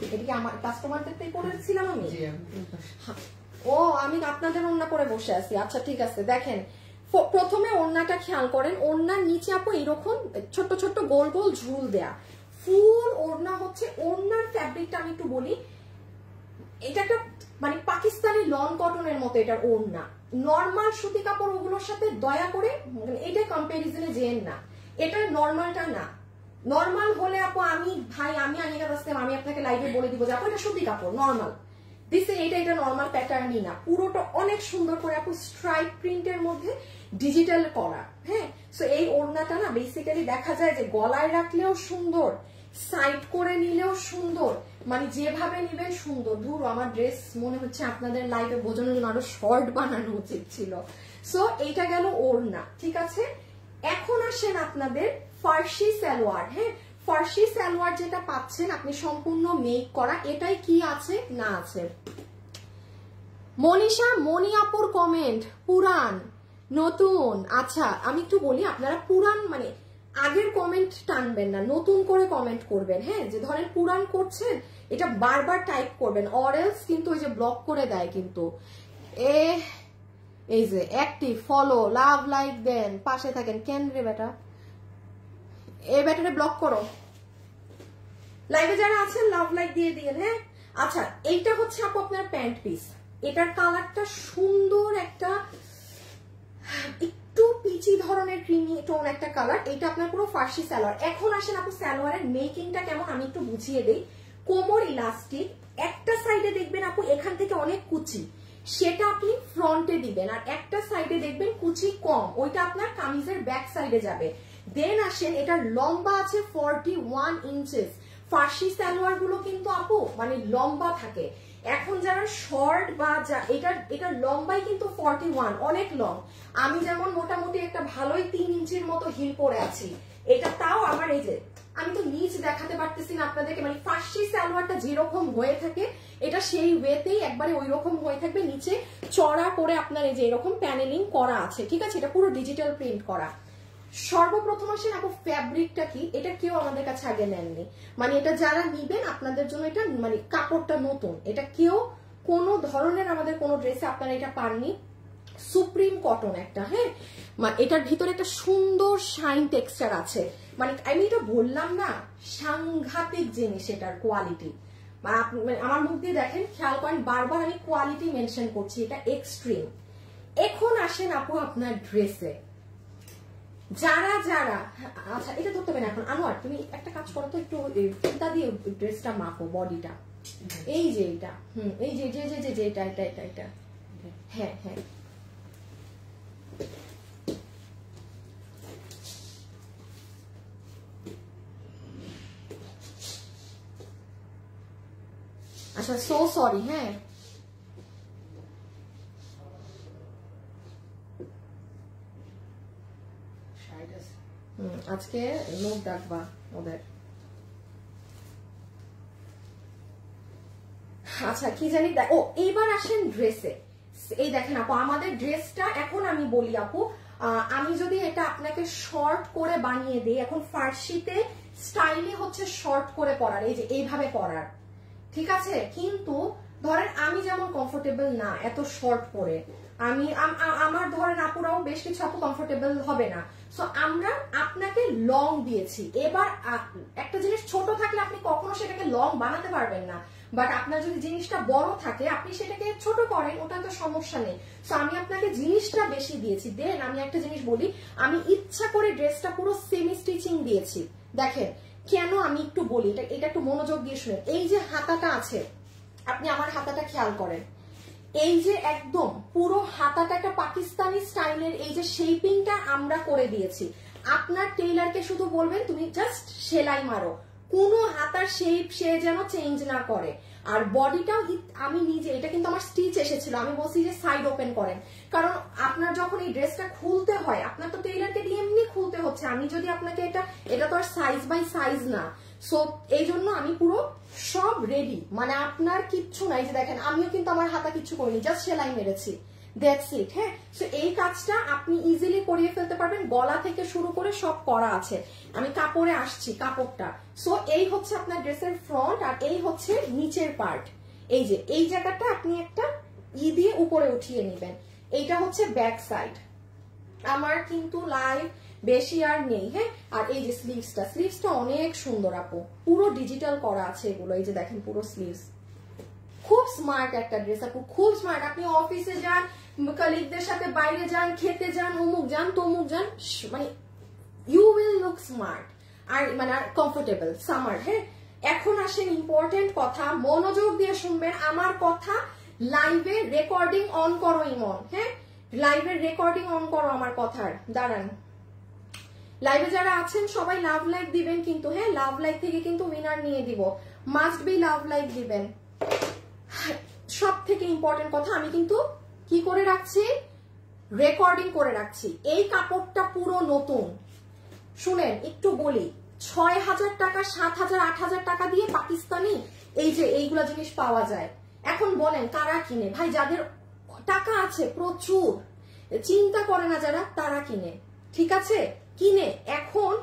এটা কি আমার কাস্টমারদের করেছিলাম আমি, ও আমি আপনাদের ওড়না পরে বসে আছি, আচ্ছা ঠিক আছে। দেখেন প্রথমে ওড়নাটা খেয়াল করেন, ওড়নার নিচে আপু এরকম ছোট্ট ছোট্ট গোল গোল ঝুল দেয়া, ফুল ওড়না হচ্ছে, ওড়নার ফ্যাব্রিকটা আমি একটু বলি, এটা একটা মানে পাকিস্তানি লন কটনের মতো এটার ওড়না, নর্মাল সুতি কাপড় ওগুলোর সাথে দয়া করে এটা কম্পারিজনে যেন না, এটা নর্মালটা না, নর্মাল হলে আপু আমি ভাই আমি আনিকা আসলাম আমি আপনাকে লাইভে বলে দিব যে আপু এটা সুতি কাপড় নর্মাল দিছে, এটা নর্মাল প্যাটার্নই না, পুরোটা অনেক সুন্দর করে আপু স্ট্রাইপ প্রিন্টের মধ্যে ডিজিটাল করা, হ্যাঁ সো এই ওড়নাটা না বেসিক্যালি দেখা যায় যে গলায় রাখলেও সুন্দর, সাইড করে নিলেও সুন্দর, মানে যেভাবে নিবেন সুন্দর। ধুর আমার ড্রেস মনে হচ্ছে আপনাদের লাইভে বোঝানোর জন্য আরো শর্ট বানানো উচিত ছিল। সো এইটা গেল ওড়না, ঠিক আছে। এখন আসেন আপনাদের ফার্সি সালোয়ার, হ্যাঁ ফার্সি সালোয়ার যেটা পাচ্ছেন আপনি সম্পূর্ণ মেক করা, এটাই কি আছে না আছে। মনীষা মনি আপুর কমেন্ট পুরান নতুন, আচ্ছা আমি একটু বলি আপনারা পুরান মানে আগের কমেন্ট টানবেন না, নতুন করে কমেন্ট করবেন, হ্যাঁ যে ধরেন পুরান করছেন এটা বারবার টাইপ করবেন, অরেলস কিন্তু ওই যে ব্লক করে দেয় কিন্তু। এই যে অ্যাক্টিভ ফলো লাভ লাইক দেন পাশে থাকেন, কেন রে বেটা এই ব্যাটারে ব্লক করো, লাইভে যারা আছেন লাভ লাইক দিয়ে দিন, হ্যাঁ। আচ্ছা এইটা হচ্ছে আপু আপনার প্যান্ট পিস, এটার কালারটা সুন্দর একটা একটু পিচি ধরনের ক্রিমি টোন একটা কালার, এটা আপনার পুরো ফার্সি সালোয়ার। এখন আসেন আপু সালোয়ারের মেকিংটা কেমন আমি একটু বুঝিয়ে দেই। কোমর ইলাস্টিক, একটা সাইডে দেখবেন আপু এখান থেকে অনেক কুচি, সেটা আপনি ফ্রন্টে দিবেন, আর একটা সাইডে দেখবেন কুচি কম, ওইটা আপনার কামিজের ব্যাক সাইডে যাবে। দেন আসেন এটার লম্বা আছে 41 ইঞ্চেস, ফার্সি সালোয়ার গুলো কিন্তু আপু মানে লম্বা থাকে, এখন যারা শর্ট বা এটার লম্বাই কিন্তু 41 অনেক লং, আমি যেমন মোটামুটি একটা ভালোই 3 ইঞ্চির মতো হিল পরে আছি, এটা তাও আমার এই যে আমি তো নিচ দেখাতে পারতেছি না আপনাদেরকে, মানে ফার্সি সালোয়ারটা যেরকম হয়ে থাকে এটা সেই ওয়েতেই একবারে ওই রকম হয়ে থাকবে, নিচে চড়া করে আপনার এই যে এরকম প্যানেলিং করা আছে, ঠিক আছে, এটা পুরো ডিজিটাল প্রিন্ট করা। সর্বপ্রথম আসেন আপু ফ্যাব্রিকটা কি, এটা কেউ আমাদের কাছে আগে নেননি, মানে এটা যারা নিবেন আপনাদের জন্য এটা মানে কাপড়টা নতুন, এটা কেউ কোনো ধরনের আমাদের কোনো ড্রেসে আপনারা এটা পাননি। সুপ্রিম কটন একটা, হ্যাঁ, এটার ভিতরে একটা সুন্দর শাইন টেক্সচার আছে, মানে আমি এটা বললাম না সাংঘাতিক জিনিস এটার কোয়ালিটি, আমার মুখ দিয়ে দেখেন খেয়াল করেন বারবার আমি কোয়ালিটি মেনশন করছি, এটা এক্সট্রিম। এখন আসেন আপু আপনার ড্রেসে যারা যারা, আচ্ছা এটা ধরতে হবে না এখন, আনোয়ার তুমি একটা কাজ করো তো, একটু ফিতা দিয়ে ড্রেসটা মাপো বডিটা, এই যে এটা, এই যে যে যে যে এটা এটা এটা এটা, হ্যাঁ হ্যাঁ আচ্ছা সো সরি, হ্যাঁ আজকে লোক ডাকবা ওদের। আচ্ছা কি জানি, ও এইবার আসেন ড্রেসে, এই দেখেন আপু আমাদের ড্রেসটা এখন আমি বলি আপু, আমি যদি এটা আপনাকে শর্ট করে বানিয়ে দিই, এখন ফার্সিতে স্টাইলে হচ্ছে শর্ট করে পরার, এই যে এইভাবে পরার, ঠিক আছে, কিন্তু ধরেন আমি যেমন কমফোর্টেবল না এত শর্ট পরে, আমি আমার ধরেন আপুরাও বেশ কিছু আপু কমফোর্টেবল হবে না, সো আমরা আপনাকে লং দিয়েছি। এবার একটা জিনিস ছোট থাকলে আপনি কখনো সেটাকে লং বানাতে পারবেন না, বাট আপনার যদি জিনিসটা বড় থাকে আপনি সেটাকে ছোট করেন, ওটা তো সমস্যা নেই। সো আমি আপনাকে জিনিসটা বেশি দিয়েছি। দেন আমি একটা জিনিস বলি, আমি ইচ্ছা করে ড্রেসটা পুরো সেমি স্টিচিং দিয়েছি, দেখেন কেন, আমি একটু বলি, এটা একটু মনোযোগ দিয়ে শুনেন। এই যে হাতাটা আছে, আপনি আমার হাতাটা খেয়াল করেন, এই যে একদম পুরো হাতাটা একটা পাকিস্তানি স্টাইলের এই যে শেপিংটা আমরা করে দিয়েছি। আপনার টেইলারকে শুধু বলবেন তুমি জাস্ট সেলাই মারো, কোনো হাতার শেপ সে যেন চেঞ্জ না করে। আর বডিটাও আমি নিজে, এটা কিন্তু আমার স্টিচ এসেছিল, আমি বলছি যে সাইড ওপেন করেন, কারণ আপনার যখন এই ড্রেসটা খুলতে হয় আপনার তো টেইলারকে দিয়ে এমনি খুলতে হচ্ছে, আমি যদি আপনাকে এটা তো আর সাইজ বাই সাইজ না, সো এই জন্য আমি পুরো সব রেডি, মানে আপনার কিচ্ছু নাই, যে দেখেন আমিও কিন্তু আমার হাতা কিচ্ছু করিনি, জাস্ট সেলাই মেরেছি, দ্যাটস ইট, হ্যাঁ। সো এই কাজটা আপনি ইজিলি করিয়ে ফেলতে পারবেন, গলা থেকে শুরু করে সব করা আছে। আমি কাপড়ে আসছি, কাপড়টা, সো এই হচ্ছে আপনার ড্রেসের ফ্রন্ট, আর এই হচ্ছে নিচের পার্ট, এই যে এই জায়গাটা আপনি একটা দিয়ে উপরে উঠিয়ে নেবেন, এইটা হচ্ছে ব্যাক সাইড। আমার কিন্তু লাইভ বেশি আর নেই, হ্যাঁ। আর এই যে স্লিভসটা অনেক সুন্দর আপু, পুরো ডিজিটাল করা আছে এগুলো, এই যে দেখেন পুরো স্লিভস, খুব স্মার্ট একটা ড্রেস আপু, খুব স্মার্ট। আপনি অফিসে যান, কলিগদের সাথে বাইরে যান, খেতে যান, অমুক যান তমুক যান, মানে ইউ উইল লুক স্মার্ট আর মানে কমফোর্টেবল সামার, হ্যাঁ। এখন আসেন ইম্পর্টেন্ট কথা, মনোযোগ দিয়ে শুনবেন আমার কথা, লাইভে রেকর্ডিং অন করো ইমন, হ্যাঁ, লাইভের রেকর্ডিং অন করো আমার কথার, দাঁড়ান। লাইভে যারা আছেন সবাই লাভ লাইক দিবেন কিন্তু, হ্যাঁ, লাভ লাইক থেকে কিন্তু উইনার নিয়ে দিব, মাস্ট বি লাভ লাইক দিবেন। সব থেকে ইম্পর্টেন্ট কথা, আমি কিন্তু কি করে রাখছি, রেকর্ডিং করে রাখছি। এই কাপড়টা পুরো নতুন, শুনেন একটু বলি, ৬,০০০ টাকা ৭,০০০ ৮,০০০ টাকা দিয়ে পাকিস্তানি এই যে এইগুলা জিনিস পাওয়া যায়। এখন বলেন কারা কিনে, ভাই যাদের টাকা আছে প্রচুর, চিন্তা করে না যারা, তারা কিনে, ঠিক আছে, কিনে। এখন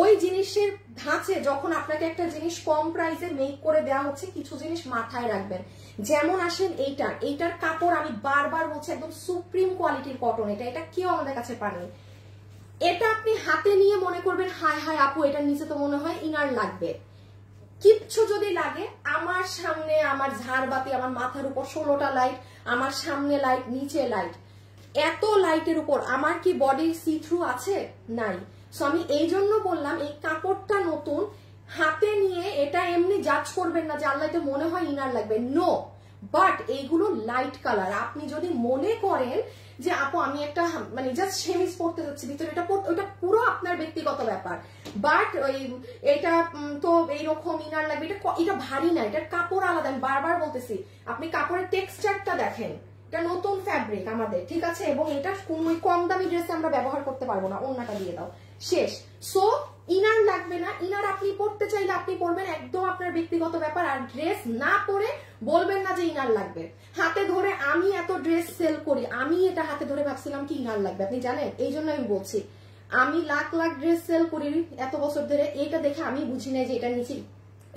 ওই জিনিসের ধাঁচে যখন আপনাকে একটা জিনিস কম প্রাইসে মেক করে দেওয়া হচ্ছে, কিছু জিনিস মাথায় রাখবেন, যেমন আসেন এইটার কাপড় আমি বারবার বলছি একদম সুপ্রিম কোয়ালিটির কটন, এটা কেউ আমাদের কাছে পাননি। এটা আপনি হাতে নিয়ে মনে করবেন হায় হায় আপু এটার নিচে তো মনে হয় ইনার লাগবে, কিচ্ছু যদি লাগে, আমার সামনে আমার ঝাড়বাতি, আমার মাথার উপর 16টা লাইট, আমার সামনে লাইট, নিচে লাইট, এত লাইটের উপর আমার কি বডি সি থ্রু আছে? নাই। সো আমি এই জন্য বললাম এই কাপড়টা নতুন, হাতে নিয়ে এটা এমনি জাজ করবেন না যে আল্লাহ তো মনে হয় ইনার লাগবে, নো। বাট এইগুলো লাইট কালার, আপনি যদি মনে করেন যে আপু আমি একটা মানে জাস্ট সেমিজ পড়তে যাচ্ছি ভিতরে, ওটা পুরো আপনার ব্যক্তিগত ব্যাপার, বাট ওই এটা তো এইরকম ইনার লাগবে, এটা ভারী না, এটার কাপড় আলাদা। আমি বারবার বলতেছি আপনি কাপড়ের টেক্সচারটা দেখেন, এটা নতুন ফ্যাব্রিক আমাদের, ঠিক আছে, এবং এটা কোন কম দামি ড্রেসে আমরা ব্যবহার করতে পারবো না, ওন্নাটা দিয়ে দাও, শেষ। সো ইনার লাগবে না, ইনার আপনি পড়তে চাইলে আপনি পড়বেন, একদম আপনার ব্যক্তিগত ব্যাপার। আর ড্রেস না পরে বলবেন না যে ইনার লাগবে। হাতে ধরে আমি এত ড্রেস সেল করি, আমি এটা হাতে ধরে ভাবছিলাম কি ইনার লাগবে, আপনি জানেন, এই জন্য আমি বলছি আমি লাখ লাখ ড্রেস সেল করি এত বছর ধরে, এটা দেখে আমি বুঝি নাই যে এটা নিচে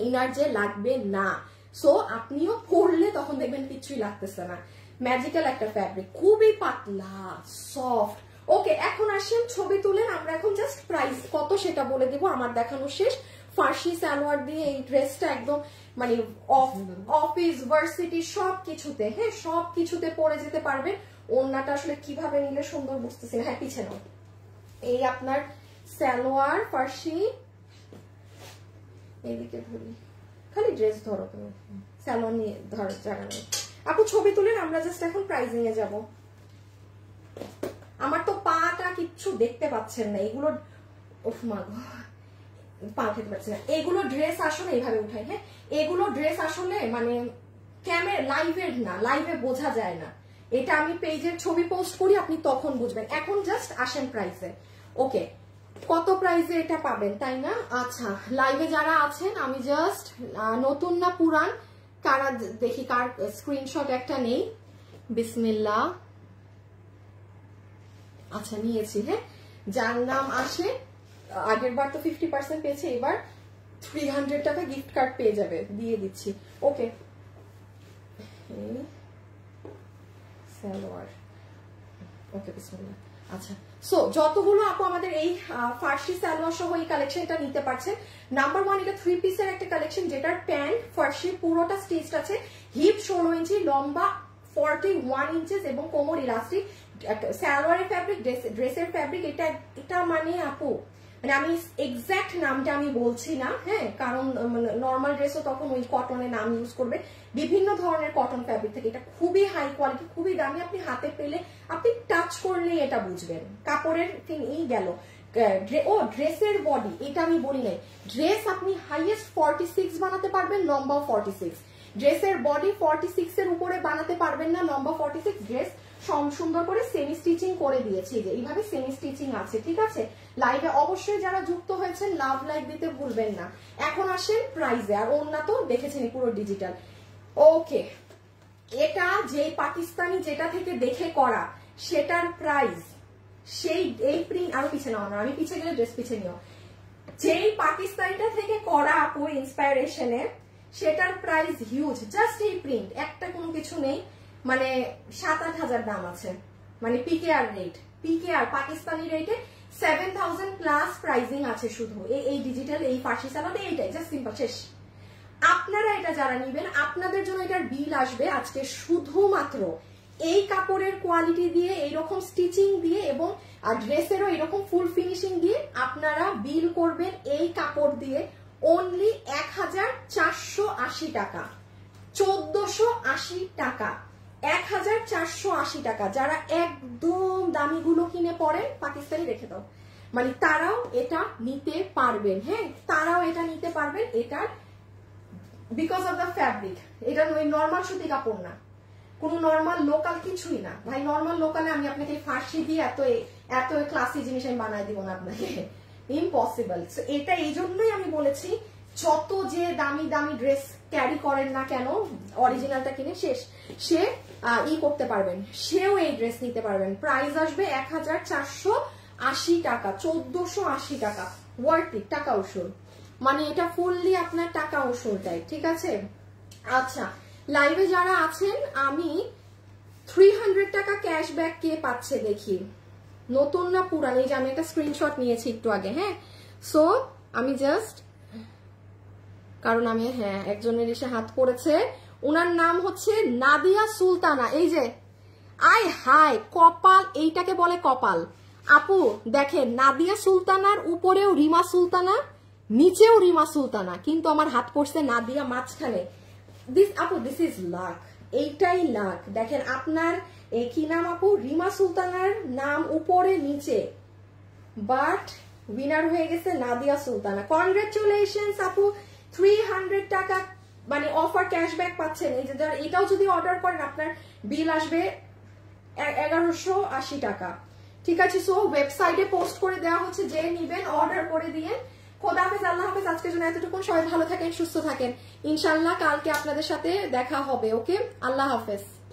ইনার যে লাগবে না। সো আপনিও পরলে তখন দেখবেন কিছুই লাগতেছে না। ম্যাজিক্যাল একটা ফ্যাব্রিক, খুবই পাতলা সফট। ওকে, এখন আসেন ছবি তুলেন, আমরা এখন জাস্ট প্রাইস কত সেটা বলে দিব। আমার দেখানো শেষ। ফার্সি সালোয়ার দিয়ে এই ড্রেসটা একদম মানে অফিস ভার্সিটি সব কিছুতে, হ্যাঁ সব কিছুতে পরে যেতে পারবেন। ওড়নাটা আসলে কিভাবে নিলে সুন্দর বুঝতেছি না, হ্যাঁ পিছনে এই আপনার সালোয়ার ফার্সি, এইদিকে ধরি, খালি ড্রেস ধরো তুমি, সালোয়ার নিয়ে ধরো জায়গা নেই। আপু ছবি তুলেন, আমরা জাস্ট এখন প্রাইজিং এ যাব। আমার তো পাটা কিচ্ছু দেখতে পাচ্ছেন না, এগুলো পা খেতে পারছি না। এগুলো ড্রেস আসলে এইভাবে উঠাই, হ্যাঁ এগুলো ড্রেস আসলে মানে ক্যামেরা লাইভের না, লাইভে বোঝা যায় না। এটা আমি পেজের ছবি পোস্ট করি, আপনি তখন বুঝবেন। এখন জাস্ট আসেন প্রাইসে। ওকে, কত প্রাইসে এটা পাবেন তাই না? আচ্ছা, লাইভে যারা আছেন আমি জাস্ট নতুন না পুরান কারা দেখি, কার স্ক্রিনশট একটা নেই। বিসমিল্লাহ, আচ্ছা নিয়েছি, হ্যাঁ যার নাম আসে, আগের বার তো 50% পেয়েছে, এবার 300 টাকা গিফট কার্ড পেয়ে যাবে, দিয়ে দিচ্ছি। ওকে, সালোয়ার, ওকে বিসমিল্লাহ। আচ্ছা, সো যতগুলো আপু আমাদের এই ফার্সি সালোয়ার সহ এই কালেকশনটা নিতে পারছেন। নাম্বার 1, এটা 3 পিসের একটা কালেকশন, যেটার প্যান্ট ফার্সি পুরোটা স্টিচড আছে, হিপ 16 ইঞ্চি, লম্বা 41 ইঞ্চেস এবং কোমর ইলাস্টিক। সালোয়ারের ফ্যাব্রিক, ড্রেসের ফ্যাব্রিক, এটা মানে আপু মানে আমি এক্সাক্ট নামটা আমি বলছি না, হ্যাঁ কারণ নর্মাল ড্রেসও তখন ওই কটনের নাম ইউজ করবে, বিভিন্ন ধরনের কটন ফ্যাব্রিক থেকে। এটা খুবই হাই কোয়ালিটি, খুবই দামি, আপনি হাতে পেলে আপনি টাচ করলে এটা বুঝবেন। কাপড়ের এই গেল। ও ড্রেসের বডি, এটা আমি বলি নাই, ড্রেস আপনি হাইয়েস্ট 46 বানাতে পারবেন, লম্বাও 46। ড্রেসের বডি 46 এর উপরে বানাতে পারবেন না, লম্বা 46। ড্রেস সুন্দর করে সেমি স্টিচিং করে দিয়েছি, যে এইভাবে সেমি স্টিচিং আছে, ঠিক আছে। লাইভে অবশ্যই যারা যুক্ত হয়েছেন লাভ লাইক দিতে ভুলবেন না। এখন আসেন প্রাইজে, আর ওন্না তো দেখেছেন পুরো ডিজিটাল। ওকে, এটা যে পাকিস্তানি যেটা থেকে দেখে করা সেটার প্রাইস, সেই এই প্রিন্ট আরো পিছিয়ে নাও না, আমি পিছিয়ে গেলে ড্রেস পিছিয়ে নিও। যেই পাকিস্তানিটা থেকে করা আপু ইন্সপায়ারেশনে, সেটার প্রাইস হিউজ। জাস্ট এই প্রিন্ট, একটা কোনো কিছু নেই, মানে 7-8 হাজার দাম আছে, মানে পিকেআর রেট, পিকেআর পাকিস্তানি রেটে 7000 প্লাস প্রাইজিং আছে শুধু এই ডিজিটাল এই ফার্সি সালোয়ারে। এইটাই জাস্ট সিম্পল, শেষ। আপনারা এটা যারা নিবেন, আপনাদের জন্য এটার বিল আসবে আজকে শুধুমাত্র এই কাপড়ের কোয়ালিটি দিয়ে, এইরকম স্টিচিং দিয়ে এবং ড্রেসেরও এরকম ফুল ফিনিশিং দিয়ে আপনারা বিল করবেন এই কাপড় দিয়ে অনলি 1480 টাকা, 1480 টাকা, 1480 টাকা। যারা একদম দামিগুলো কিনে পড়েন, পাকিস্তানি রেখে দাও, মানে তারাও এটা নিতে পারবেন, হ্যাঁ তারাও এটা নিতে পারবেন। এটা বিকজ অফ দ্য ফ্যাব্রিক, এটা নর্মাল সুতি কাপড় না, কোন নর্মাল লোকাল কিছুই না ভাই। নর্মাল লোকালে আমি আপনাকে ফার্সি দিয়ে এত ক্লাসি জিনিস আমি বানাই দিব না আপনাকে, ইম্পসিবল। এটা এই জন্যই আমি বলেছি, যত যে দামি দামি ড্রেস ক্যারি করেন না কেন, অরিজিনালটা কিনে সে করতে পারবেন, সেও এই ড্রেস নিতে পারবেন। প্রাইস আসবে 1480 টাকা, 1480 টাকা, ওয়ার্থ ইট, টাকা উসুল, মানে এটা ফুললি আপনার টাকা উসুল টাইপ, ঠিক আছে। আচ্ছা, লাইভে যারা আছেন, আমি 300 টাকা ক্যাশব্যাক কে পাচ্ছে দেখি, নতুন না পুরান? এই যে আমি একটা স্ক্রিনশট নিয়েছি একটু আগে, হ্যাঁ সো আমি জাস্ট, কারণ আমি হ্যাঁ একজনের এসে হাত পড়েছে, ওনার নাম হচ্ছে নাদিয়া সুলতানা। এই যে আই হাই কপাল, এইটাকে বলে কপাল। আপু দেখেন, নাদিয়া সুলতানার উপরেও রিমা সুলতানা, নিচেও রিমা সুলতানা, কিন্তু আমার হাত পড়ছে নাদিয়া মাঝখানে। আপু দিস ইজ লাক, এইটাই লাক। দেখেন আপনার কি নাম আপু? রিমা সুলতানার নাম উপরে নিচে, বাট উইনার হয়ে গেছে নাদিয়া সুলতানা। কনগ্রাচুলেশনস আপু, 300 টাকা মানে অফার ক্যাশব্যাক পাচ্ছেন। এই যে এটাও যদি অর্ডার করেন আপনার বিল আসবে 1180 টাকা। ঠিক আছে, সো ওয়েবসাইটে পোস্ট করে দেওয়া হচ্ছে, যে নিবেন অর্ডার করে দিয়ে। খোদা হাফেজ, আল্লাহ হাফেজ, আজকের জন্য এতটুকু। সবাই ভালো থাকেন, সুস্থ থাকেন, ইনশাল্লাহ কালকে আপনাদের সাথে দেখা হবে। ওকে, আল্লাহ হাফেজ।